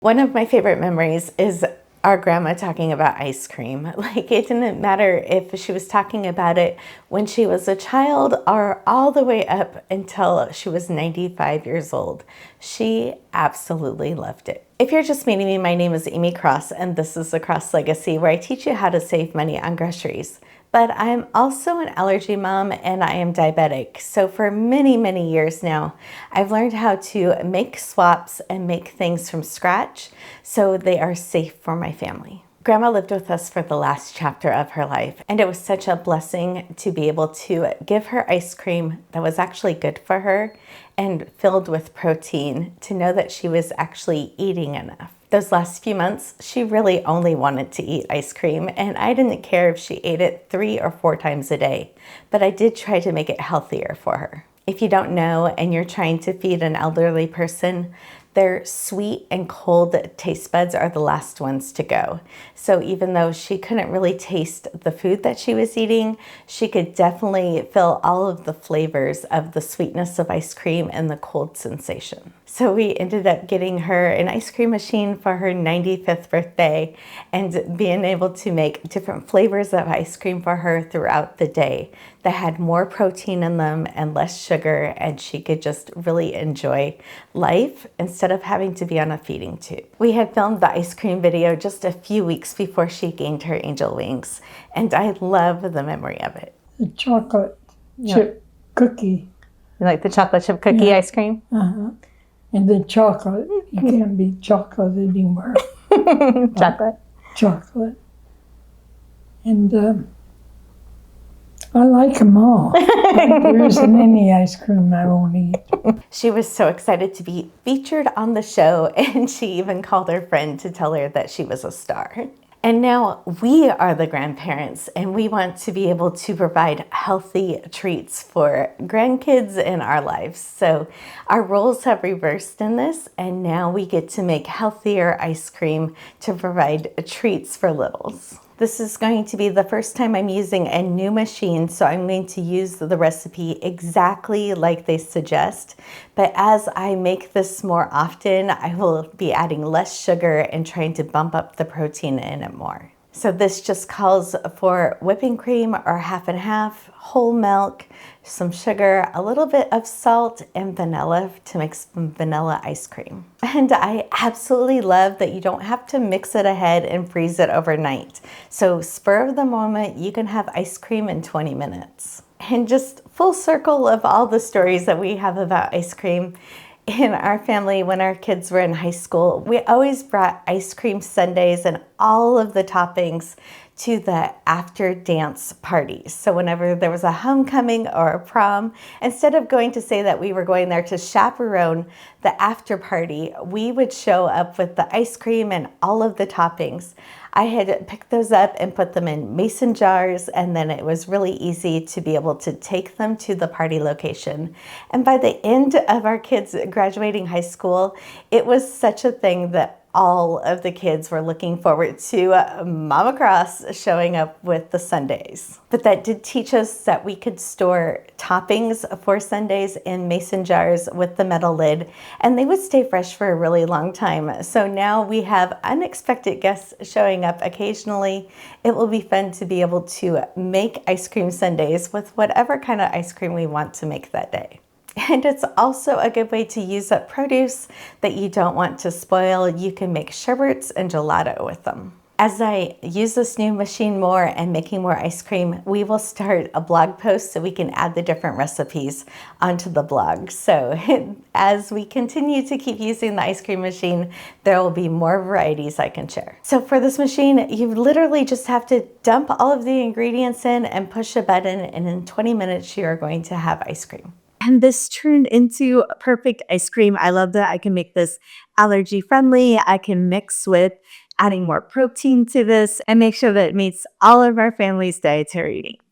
One of my favorite memories is our grandma talking about ice cream. Like, it didn't matter if she was talking about it when she was a child or all the way up until she was 95 years old. She absolutely loved it. If you're just meeting me, my name is Amy Cross, and this is the Cross Legacy, where I teach you how to save money on groceries. But I'm also an allergy mom and I am diabetic. So for many, many years now, I've learned how to make swaps and make things from scratch so they are safe for my family. Grandma lived with us for the last chapter of her life, and it was such a blessing to be able to give her ice cream that was actually good for her and filled with protein, to know that she was actually eating enough. Those last few months, she really only wanted to eat ice cream, and I didn't care if she ate it 3 or 4 times a day, but I did try to make it healthier for her. If you don't know and you're trying to feed an elderly person, their sweet and cold taste buds are the last ones to go. So even though she couldn't really taste the food that she was eating, she could definitely feel all of the flavors of the sweetness of ice cream and the cold sensation. So we ended up getting her an ice cream machine for her 95th birthday and being able to make different flavors of ice cream for her throughout the day that had more protein in them and less sugar, and she could just really enjoy life instead of having to be on a feeding tube. We had filmed the ice cream video just a few weeks before she gained her angel wings, and I love the memory of it. The chocolate chip cookie. You like the chocolate chip cookie ice cream? Uh-huh. And the chocolate, you can't beat chocolate anymore. Chocolate. Chocolate. And I like them all. There isn't any ice cream I won't eat. She was so excited to be featured on the show, and she even called her friend to tell her that she was a star. And now we are the grandparents, and we want to be able to provide healthy treats for grandkids in our lives. So our roles have reversed in this, and now we get to make healthier ice cream to provide treats for littles. This is going to be the first time I'm using a new machine, so I'm going to use the recipe exactly like they suggest. But as I make this more often, I will be adding less sugar and trying to bump up the protein in it more. So this just calls for whipping cream or half and half, whole milk, some sugar, a little bit of salt, and vanilla to make some vanilla ice cream. And I absolutely love that you don't have to mix it ahead and freeze it overnight. So spur of the moment, you can have ice cream in 20 minutes. And just full circle of all the stories that we have about ice cream. In our family, when our kids were in high school, we always brought ice cream sundaes and all of the toppings to the after dance parties. So whenever there was a homecoming or a prom, instead of going to say that we were going there to chaperone the after party, we would show up with the ice cream and all of the toppings. I had picked those up and put them in mason jars, and then it was really easy to be able to take them to the party location. And by the end of our kids graduating high school, it was such a thing that all of the kids were looking forward to Mama Cross showing up with the sundaes. But that did teach us that we could store toppings for sundaes in mason jars with the metal lid, and they would stay fresh for a really long time. So now we have unexpected guests showing up occasionally. It will be fun to be able to make ice cream sundaes with whatever kind of ice cream we want to make that day. And it's also a good way to use up produce that you don't want to spoil. You can make sherbets and gelato with them. As I use this new machine more and making more ice cream, we will start a blog post so we can add the different recipes onto the blog. So as we continue to keep using the ice cream machine, there will be more varieties I can share. So for this machine, you literally just have to dump all of the ingredients in and push a button, and in 20 minutes, you are going to have ice cream. And this turned into perfect ice cream. I love that I can make this allergy friendly. I can mix with adding more protein to this and make sure that it meets all of our family's dietary needs.